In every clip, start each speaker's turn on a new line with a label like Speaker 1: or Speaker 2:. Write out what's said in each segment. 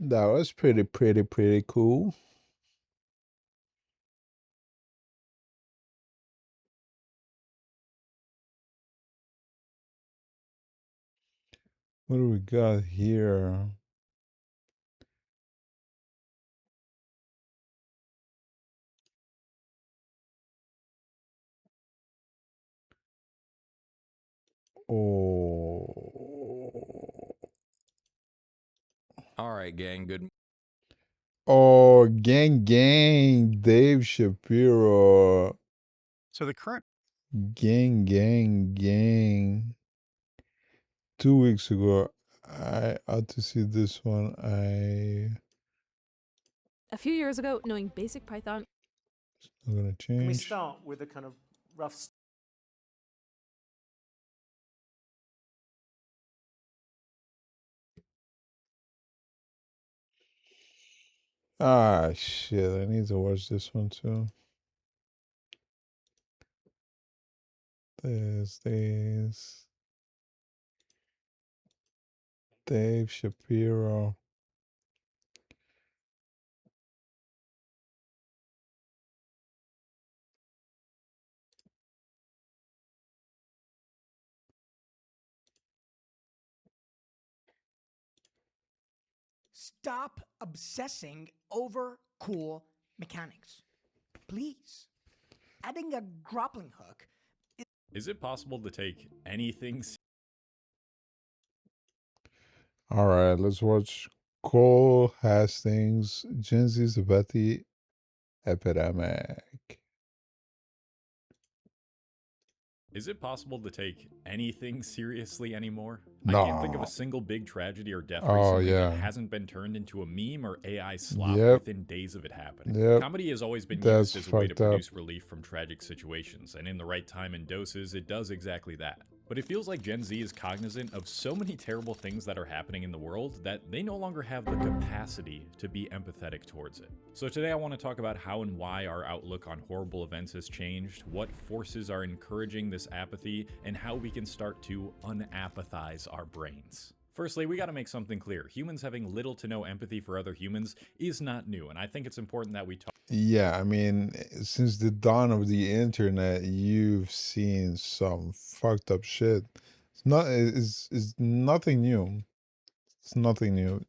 Speaker 1: That was pretty cool. What do we got here? Oh,
Speaker 2: All right, gang. Good.
Speaker 1: oh, gang, Dave Shapiro,
Speaker 3: So the current
Speaker 1: gang. 2 weeks ago, I had to see this one.
Speaker 4: A few years ago, knowing basic Python.
Speaker 1: I'm gonna
Speaker 5: Can we
Speaker 1: change.
Speaker 5: start with a kind of rough
Speaker 1: Ah, shit! I need to watch this one too. This. Dave Shapiro.
Speaker 6: Stop obsessing over cool mechanics. Please. Adding a grappling hook.
Speaker 2: Is it possible to take anything?
Speaker 1: All right, let's watch Cole Hastings, Gen Z's apathy epidemic.
Speaker 2: Is it possible to take anything seriously anymore? I can't think of a
Speaker 1: No.
Speaker 2: single big tragedy or death
Speaker 1: Oh,
Speaker 2: recently
Speaker 1: yeah.
Speaker 2: that hasn't been turned into a meme or AI slop
Speaker 1: Yep.
Speaker 2: within days of it happening.
Speaker 1: Yep.
Speaker 2: Comedy has always been
Speaker 1: That's
Speaker 2: used as a way to
Speaker 1: fucked up.
Speaker 2: produce relief from tragic situations, and in the right time and doses, it does exactly that. But it feels like Gen Z is cognizant of so many terrible things that are happening in the world that they no longer have the capacity to be empathetic towards it. So today I want to talk about how and why our outlook on horrible events has changed, what forces are encouraging this apathy, and how we can start to unapathize our brains. Firstly, we gotta make something clear. Humans having little to no empathy for other humans is not new, and I think it's important that we talk.
Speaker 1: Yeah, I mean, since the dawn of the internet, you've seen some fucked up shit. It's nothing new. It's nothing new.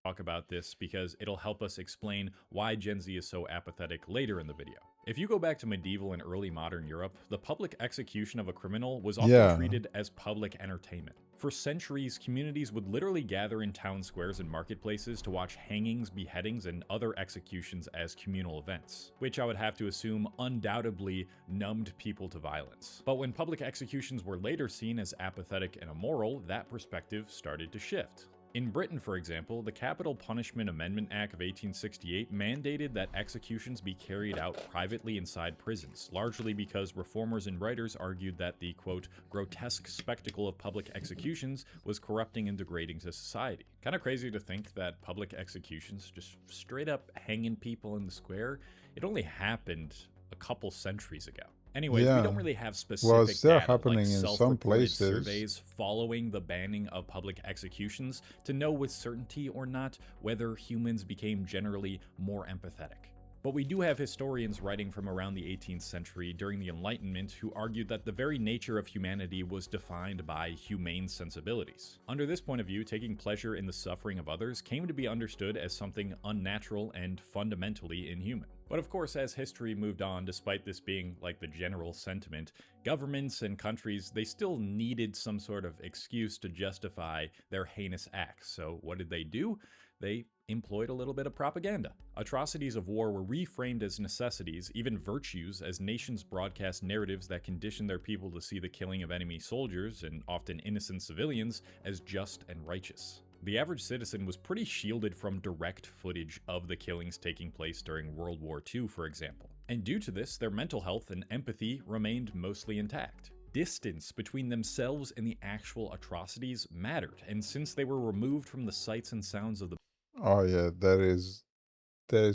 Speaker 2: Talk about this because it'll help us explain why Gen Z is so apathetic later in the video. If you go back to medieval and early modern Europe, the public execution of a criminal was often treated as public entertainment. For centuries, communities would literally gather in town squares and marketplaces to watch hangings, beheadings, and other executions as communal events, which I would have to assume undoubtedly numbed people to violence. But when public executions were later seen as apathetic and immoral, that perspective started to shift. In Britain, for example, the Capital Punishment Amendment Act of 1868 mandated that executions be carried out privately inside prisons, largely because reformers and writers argued that the, quote, grotesque spectacle of public executions was corrupting and degrading to society. Kind of crazy to think that public executions, just straight up hanging people in the square, it only happened a couple centuries ago. Anyways, we don't really have specific
Speaker 1: it's still
Speaker 2: data
Speaker 1: happening
Speaker 2: like
Speaker 1: in some
Speaker 2: self-reported
Speaker 1: places.
Speaker 2: surveys following the banning of public executions to know with certainty or not whether humans became generally more empathetic. But we do have historians writing from around the 18th century during the Enlightenment who argued that the very nature of humanity was defined by humane sensibilities. Under this point of view, taking pleasure in the suffering of others came to be understood as something unnatural and fundamentally inhuman. But of course, as history moved on, despite this being like the general sentiment, governments and countries, they still needed some sort of excuse to justify their heinous acts. So what did they do? They employed a little bit of propaganda. Atrocities of war were reframed as necessities, even virtues, as nations broadcast narratives that conditioned their people to see the killing of enemy soldiers, and often innocent civilians, as just and righteous. The average citizen was pretty shielded from direct footage of the killings taking place during World War II, for example. And due to this, their mental health and empathy remained mostly intact. Distance between themselves and the actual atrocities mattered, and since they were removed from the sights and sounds of the
Speaker 1: Oh yeah, that is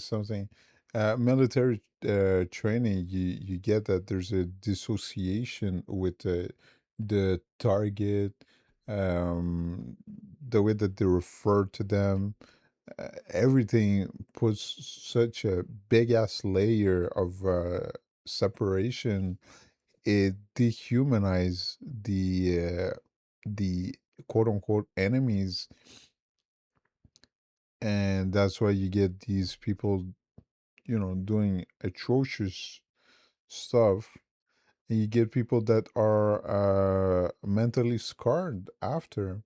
Speaker 1: something. Military training, you get that there's a dissociation with the target, the way that they refer to them. everything puts such a big ass layer of separation. It dehumanizes the quote unquote enemies, and that's why you get these people, doing atrocious stuff, and you get people that are mentally scarred after.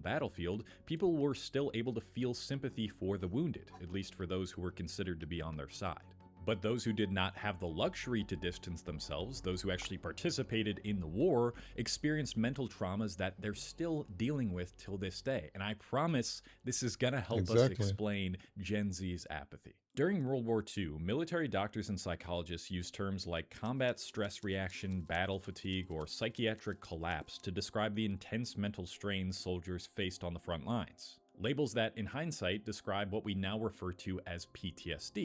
Speaker 2: Battlefield, people were still able to feel sympathy for the wounded, at least for those who were considered to be on their side. But those who did not have the luxury to distance themselves, those who actually participated in the war, experienced mental traumas that they're still dealing with till this day. And I promise this is gonna help us
Speaker 1: Exactly.
Speaker 2: explain Gen Z's apathy. During World War II, military doctors and psychologists used terms like combat stress reaction, battle fatigue, or psychiatric collapse to describe the intense mental strains soldiers faced on the front lines. Labels that, in hindsight, describe what we now refer to as PTSD.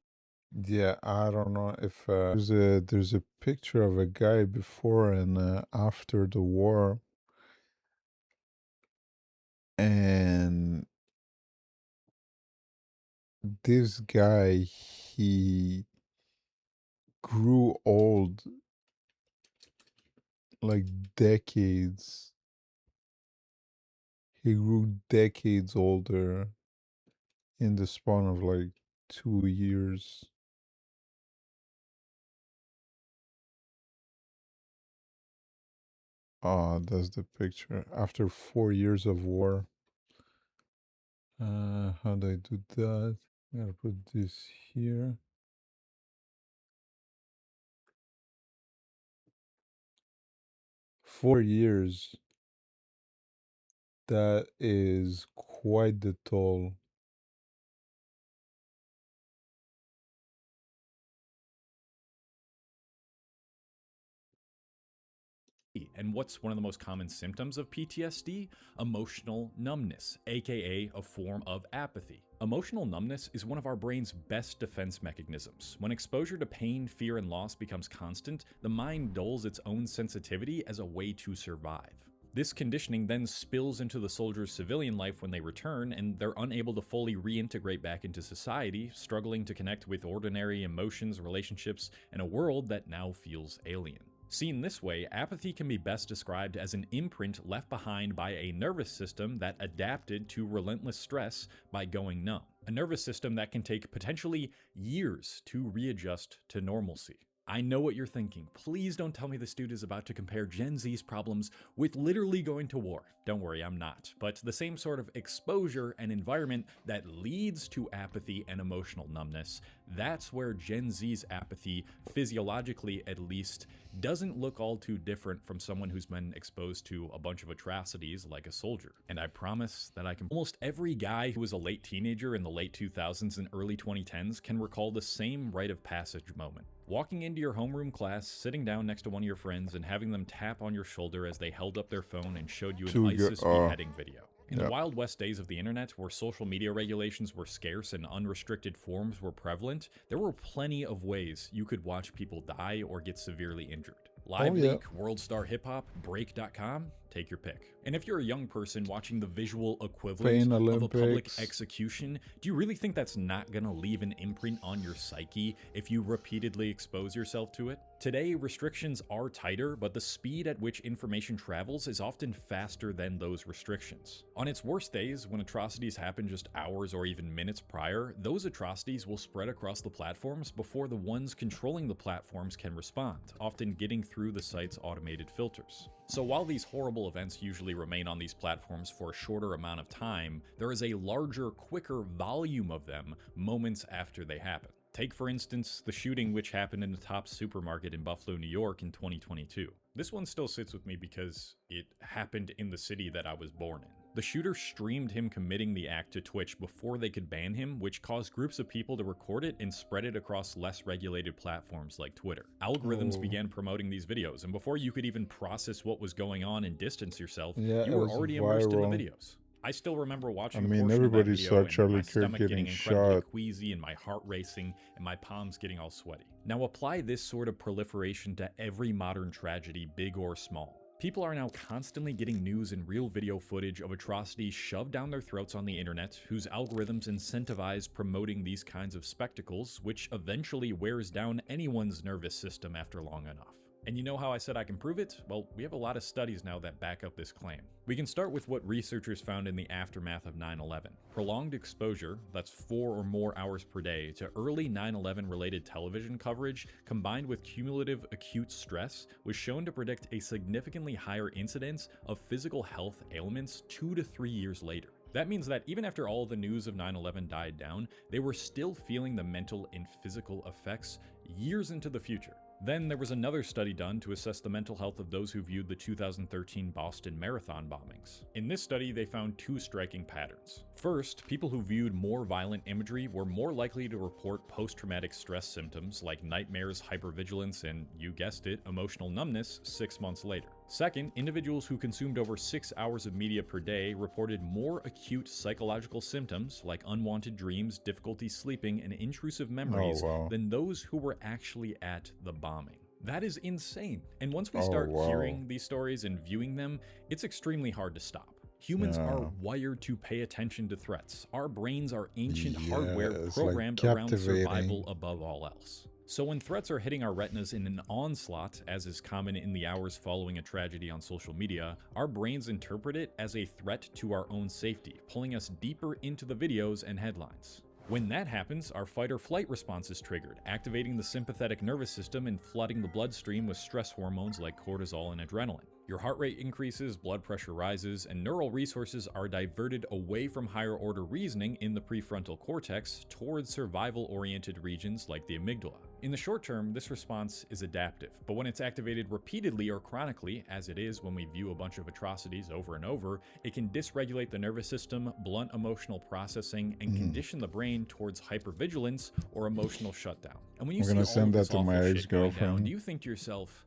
Speaker 1: Yeah, I don't know if there's a picture of a guy before and after the war, and this guy, he grew old, like decades. He grew decades older in the span of like 2 years. Ah, that's the picture. After 4 years of war. How do I do that? I gotta put this here. 4 years. That is quite the toll.
Speaker 2: And what's one of the most common symptoms of PTSD? Emotional numbness, aka a form of apathy. Emotional numbness is one of our brain's best defense mechanisms. When exposure to pain, fear, and loss becomes constant, the mind dulls its own sensitivity as a way to survive. This conditioning then spills into the soldier's civilian life when they return, and they're unable to fully reintegrate back into society, struggling to connect with ordinary emotions, relationships, and a world that now feels alien. Seen this way, apathy can be best described as an imprint left behind by a nervous system that adapted to relentless stress by going numb. A nervous system that can take potentially years to readjust to normalcy. I know what you're thinking. Please don't tell me this dude is about to compare Gen Z's problems with literally going to war. Don't worry, I'm not. But the same sort of exposure and environment that leads to apathy and emotional numbness, that's where Gen Z's apathy, physiologically at least, doesn't look all too different from someone who's been exposed to a bunch of atrocities like a soldier. And I promise that I can. Almost every guy who was a late teenager in the late 2000s and early 2010s can recall the same rite of passage moment. Walking into your homeroom class, sitting down next to one of your friends, and having them tap on your shoulder as they held up their phone and showed you an ISIS beheading video. In the Wild West days of the internet, where social media regulations were scarce and unrestricted forums were prevalent, there were plenty of ways you could watch people die or get severely injured. Live Leak, WorldStar Hip Hop, Break.com, take your pick. And if you're a young person watching the visual equivalent of a public execution, do you really think that's not gonna leave an imprint on your psyche if you repeatedly expose yourself to it? Today, restrictions are tighter, but the speed at which information travels is often faster than those restrictions. On its worst days, when atrocities happen just hours or even minutes prior, those atrocities will spread across the platforms before the ones controlling the platforms can respond, often getting through the site's automated filters. So while these horrible events usually remain on these platforms for a shorter amount of time, there is a larger, quicker volume of them moments after they happen. Take, for instance, the shooting which happened in the Tops supermarket in Buffalo, New York in 2022. This one still sits with me because it happened in the city that I was born in. The shooter streamed him committing the act to Twitch before they could ban him, which caused groups of people to record it and spread it across less regulated platforms like Twitter. Algorithms began promoting these videos, and before you could even process what was going on and distance yourself, you were already immersed in the videos. I still remember watching a portion of that video and my stomach getting incredibly queasy and my heart racing and my palms getting all sweaty. Now apply this sort of proliferation to every modern tragedy, big or small. People are now constantly getting news and real video footage of atrocities shoved down their throats on the internet, whose algorithms incentivize promoting these kinds of spectacles, which eventually wears down anyone's nervous system after long enough. And you know how I said I can prove it? Well, we have a lot of studies now that back up this claim. We can start with what researchers found in the aftermath of 9/11. Prolonged exposure, that's 4 or more hours per day, to early 9/11 related television coverage, combined with cumulative acute stress, was shown to predict a significantly higher incidence of physical health ailments 2 to 3 years later. That means that even after all the news of 9/11 died down, they were still feeling the mental and physical effects years into the future. Then there was another study done to assess the mental health of those who viewed the 2013 Boston Marathon bombings. In this study, they found 2 striking patterns. First, people who viewed more violent imagery were more likely to report post-traumatic stress symptoms like nightmares, hypervigilance, and, you guessed it, emotional numbness 6 months later. Second, individuals who consumed over 6 hours of media per day reported more acute psychological symptoms like unwanted dreams, difficulty sleeping, and intrusive memories than those who were actually at the bombing. That is insane. And once we start hearing these stories and viewing them, it's extremely hard to stop. Humans are wired to pay attention to threats. Our brains are ancient hardware programmed around survival above all else. So when threats are hitting our retinas in an onslaught, as is common in the hours following a tragedy on social media, our brains interpret it as a threat to our own safety, pulling us deeper into the videos and headlines. When that happens, our fight or flight response is triggered, activating the sympathetic nervous system and flooding the bloodstream with stress hormones like cortisol and adrenaline. Your heart rate increases, blood pressure rises, and neural resources are diverted away from higher order reasoning in the prefrontal cortex towards survival-oriented regions like the amygdala. In the short term, this response is adaptive, but when it's activated repeatedly or chronically, as it is when we view a bunch of atrocities over and over, it can dysregulate the nervous system, blunt emotional processing, and condition the brain towards hypervigilance or emotional shutdown. And when you see all
Speaker 1: send
Speaker 2: this
Speaker 1: that to
Speaker 2: awful
Speaker 1: my
Speaker 2: shit going down,
Speaker 1: ex-girlfriend.
Speaker 2: do you think to yourself,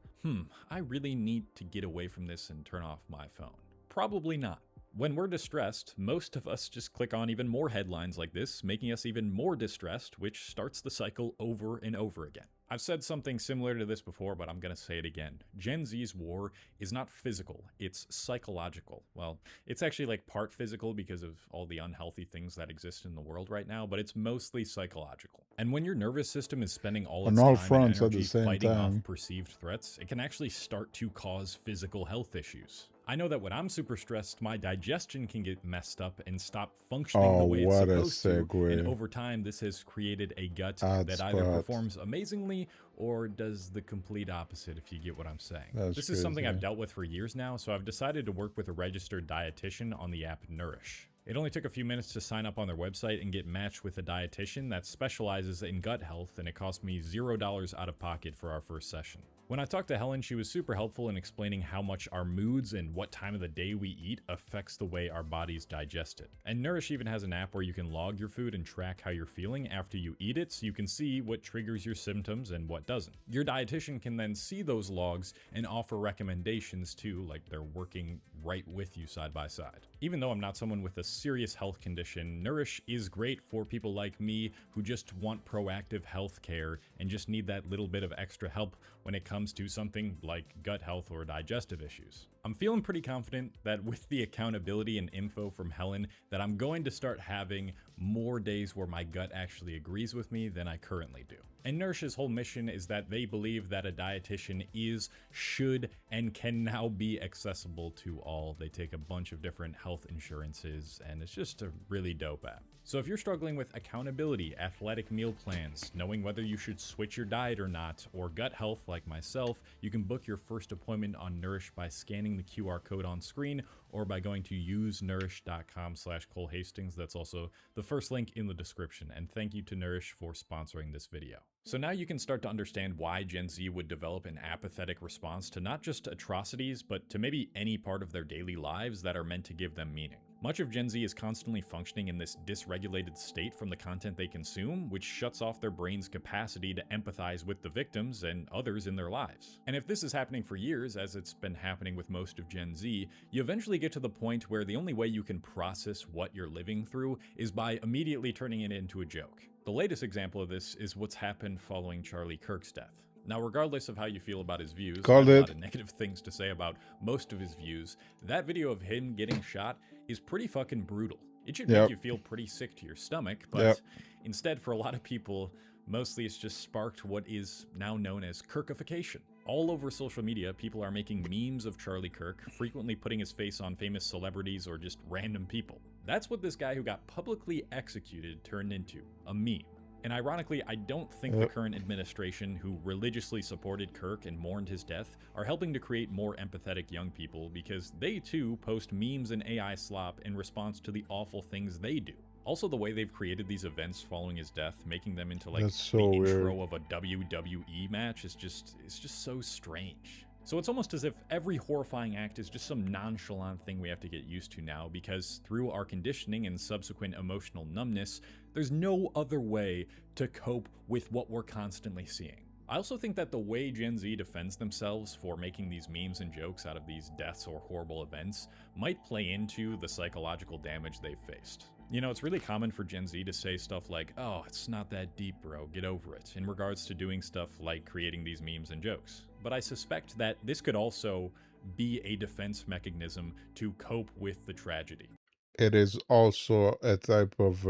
Speaker 2: I really need to get away from this and turn off my phone? Probably not. When we're distressed, most of us just click on even more headlines like this, making us even more distressed, which starts the cycle over and over again. I've said something similar to this before, but I'm gonna say it again. Gen Z's war is not physical, it's psychological. Well, it's actually like part physical because of all the unhealthy things that exist in the world right now, but it's mostly psychological. And when your nervous system is spending all its
Speaker 1: On all
Speaker 2: time and
Speaker 1: fronts at the
Speaker 2: energy
Speaker 1: same
Speaker 2: fighting
Speaker 1: time.
Speaker 2: off perceived threats, it can actually start to cause physical health issues. I know that when I'm super stressed, my digestion can get messed up and stop functioning the way it's
Speaker 1: what a
Speaker 2: supposed to.
Speaker 1: segue.
Speaker 2: And over time, this has created a gut
Speaker 1: Odd
Speaker 2: that either
Speaker 1: spot.
Speaker 2: performs amazingly or does the complete opposite, if you get what I'm saying.
Speaker 1: That's
Speaker 2: This is something
Speaker 1: crazy.
Speaker 2: I've dealt with for years now, so I've decided to work with a registered dietitian on the app Nourish. It only took a few minutes to sign up on their website and get matched with a dietitian that specializes in gut health, and it cost me $0 out of pocket for our first session. When I talked to Helen, she was super helpful in explaining how much our moods and what time of the day we eat affects the way our bodies digest it. And Nourish even has an app where you can log your food and track how you're feeling after you eat it, so you can see what triggers your symptoms and what doesn't. Your dietitian can then see those logs and offer recommendations too, like they're working right with you side by side. Even though I'm not someone with a serious health condition, Nourish is great for people like me who just want proactive health care and just need that little bit of extra help when it comes to something like gut health or digestive issues. I'm feeling pretty confident that with the accountability and info from Helen that I'm going to start having more days where my gut actually agrees with me than I currently do. And Nourish's whole mission is that they believe that a dietitian is, should, and can now be accessible to all. They take a bunch of different health insurances, and it's just a really dope app. So if you're struggling with accountability, athletic meal plans, knowing whether you should switch your diet or not, or gut health like myself, you can book your first appointment on Nourish by scanning the QR code on screen or by going to usenourish.com/Cole Hastings. That's also the first link in the description. And thank you to Nourish for sponsoring this video. So now you can start to understand why Gen Z would develop an apathetic response to not just atrocities, but to maybe any part of their daily lives that are meant to give them meaning. Much of Gen Z is constantly functioning in this dysregulated state from the content they consume, which shuts off their brain's capacity to empathize with the victims and others in their lives. And if this is happening for years, as it's been happening with most of Gen Z, you eventually get to the point where the only way you can process what you're living through is by immediately turning it into a joke. The latest example of this is what's happened following Charlie Kirk's death. Now, regardless of how you feel about his views, I have
Speaker 1: Called
Speaker 2: a
Speaker 1: it.
Speaker 2: lot of negative things to say about most of his views. That video of him getting shot is pretty fucking brutal. It should make
Speaker 1: Yep.
Speaker 2: you feel pretty sick to your stomach, but
Speaker 1: Yep.
Speaker 2: instead, for a lot of people, mostly it's just sparked what is now known as Kirkification. All over social media, people are making memes of Charlie Kirk, frequently putting his face on famous celebrities or just random people. That's what this guy who got publicly executed turned into, a meme. And ironically, I don't think the current administration, who religiously supported Kirk and mourned his death, are helping to create more empathetic young people, because they too post memes and AI slop in response to the awful things they do. Also, the way they've created these events following his death, making them into like
Speaker 1: That's so
Speaker 2: the
Speaker 1: weird.
Speaker 2: intro of a WWE match, is just so strange. So it's almost as if every horrifying act is just some nonchalant thing we have to get used to now, because through our conditioning and subsequent emotional numbness, there's no other way to cope with what we're constantly seeing. I also think that the way Gen Z defends themselves for making these memes and jokes out of these deaths or horrible events might play into the psychological damage they've faced. You know, it's really common for Gen Z to say stuff like, "Oh, it's not that deep, bro, get over it," in regards to doing stuff like creating these memes and jokes. But I suspect that this could also be a defense mechanism to cope with the tragedy.
Speaker 1: It is also a type of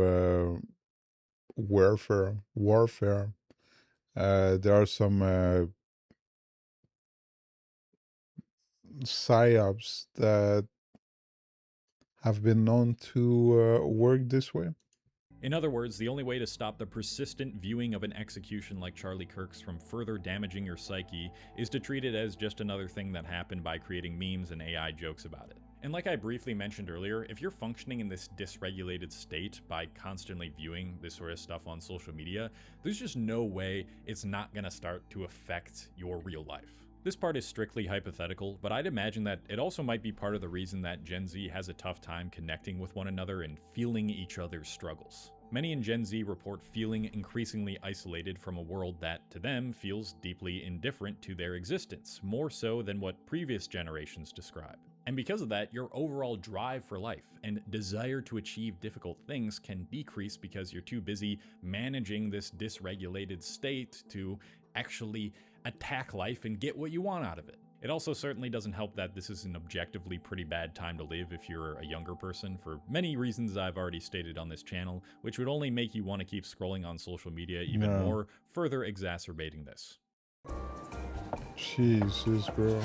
Speaker 1: warfare. There are some psyops that have been known to work this way.
Speaker 2: In other words, the only way to stop the persistent viewing of an execution like Charlie Kirk's from further damaging your psyche is to treat it as just another thing that happened by creating memes and AI jokes about it. And like I briefly mentioned earlier, if you're functioning in this dysregulated state by constantly viewing this sort of stuff on social media, there's just no way it's not gonna start to affect your real life. This part is strictly hypothetical, but I'd imagine that it also might be part of the reason that Gen Z has a tough time connecting with one another and feeling each other's struggles. Many in Gen Z report feeling increasingly isolated from a world that, to them, feels deeply indifferent to their existence, more so than what previous generations describe. And because of that, your overall drive for life and desire to achieve difficult things can decrease because you're too busy managing this dysregulated state to actually attack life and get what you want out of it. It also certainly doesn't help that this is an objectively pretty bad time to live if you're a younger person, for many reasons I've already stated on this channel, which would only make you want to keep scrolling on social media even
Speaker 1: Yeah.
Speaker 2: more, further exacerbating this.
Speaker 1: Jesus, bro.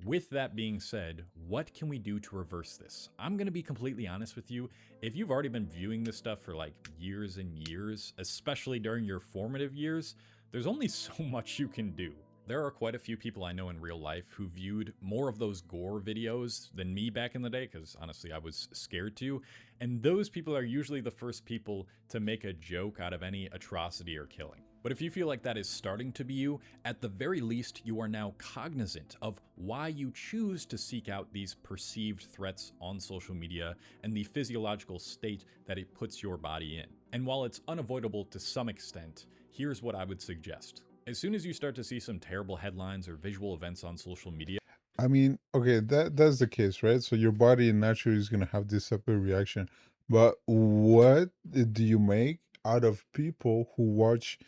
Speaker 2: With that being said, what can we do to reverse this? I'm gonna be completely honest with you. If you've already been viewing this stuff for like years and years, especially during your formative years, there's only so much you can do. There are quite a few people I know in real life who viewed more of those gore videos than me back in the day, because honestly I was scared to, and those people are usually the first people to make a joke out of any atrocity or killing. But if you feel like that is starting to be you, at the very least you are now cognizant of why you choose to seek out these perceived threats on social media and the physiological state that it puts your body in. And while it's unavoidable to some extent, here's what I would suggest. As soon as you start to see some terrible headlines or visual events on social media,
Speaker 1: I mean, okay, that's the case, right? So your body naturally is gonna have this separate reaction. But what do you make out of people who watch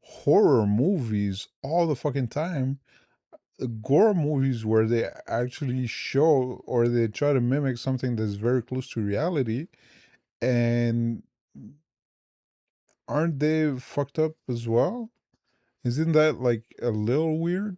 Speaker 1: horror movies all the fucking time? Gore movies where they actually show or they try to mimic something that's very close to reality, and aren't they fucked up as well? Isn't that like a little weird?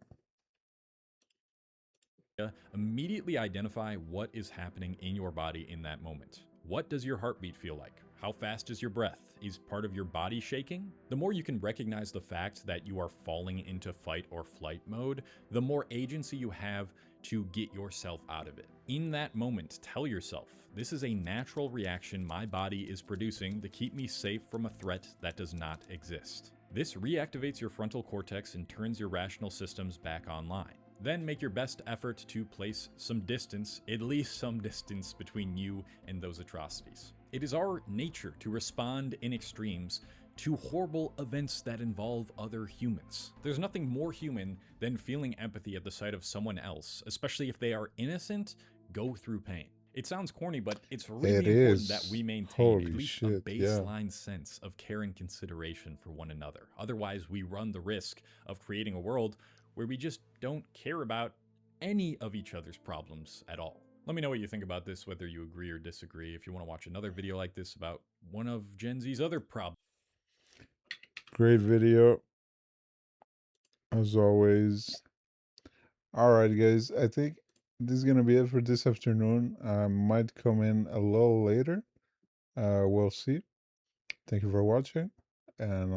Speaker 2: immediately identify what is happening in your body in that moment. What does your heartbeat feel like? How fast is your breath? Is part of your body shaking? The more you can recognize the fact that you are falling into fight or flight mode, the more agency you have to get yourself out of it. In that moment, tell yourself, this is a natural reaction my body is producing to keep me safe from a threat that does not exist. This reactivates your frontal cortex and turns your rational systems back online. Then make your best effort to place some distance, at least some distance, between you and those atrocities. It is our nature to respond in extremes to horrible events that involve other humans. There's nothing more human than feeling empathy at the sight of someone else, especially if they are innocent, go through pain. It sounds corny, but it's
Speaker 1: It
Speaker 2: really important that
Speaker 1: is.
Speaker 2: we maintain at
Speaker 1: Holy
Speaker 2: least a
Speaker 1: shit, yeah.
Speaker 2: baseline sense of care and consideration for one another. Otherwise, we run the risk of creating a world where we just don't care about any of each other's problems at all. Let me know what you think about this, whether you agree or disagree. If you want to watch another video like this about one of Gen Z's other problems.
Speaker 1: Great video, as always. Alright, guys, I think this is gonna be it for this afternoon. I might come in a little later. We'll see. Thank you for watching, and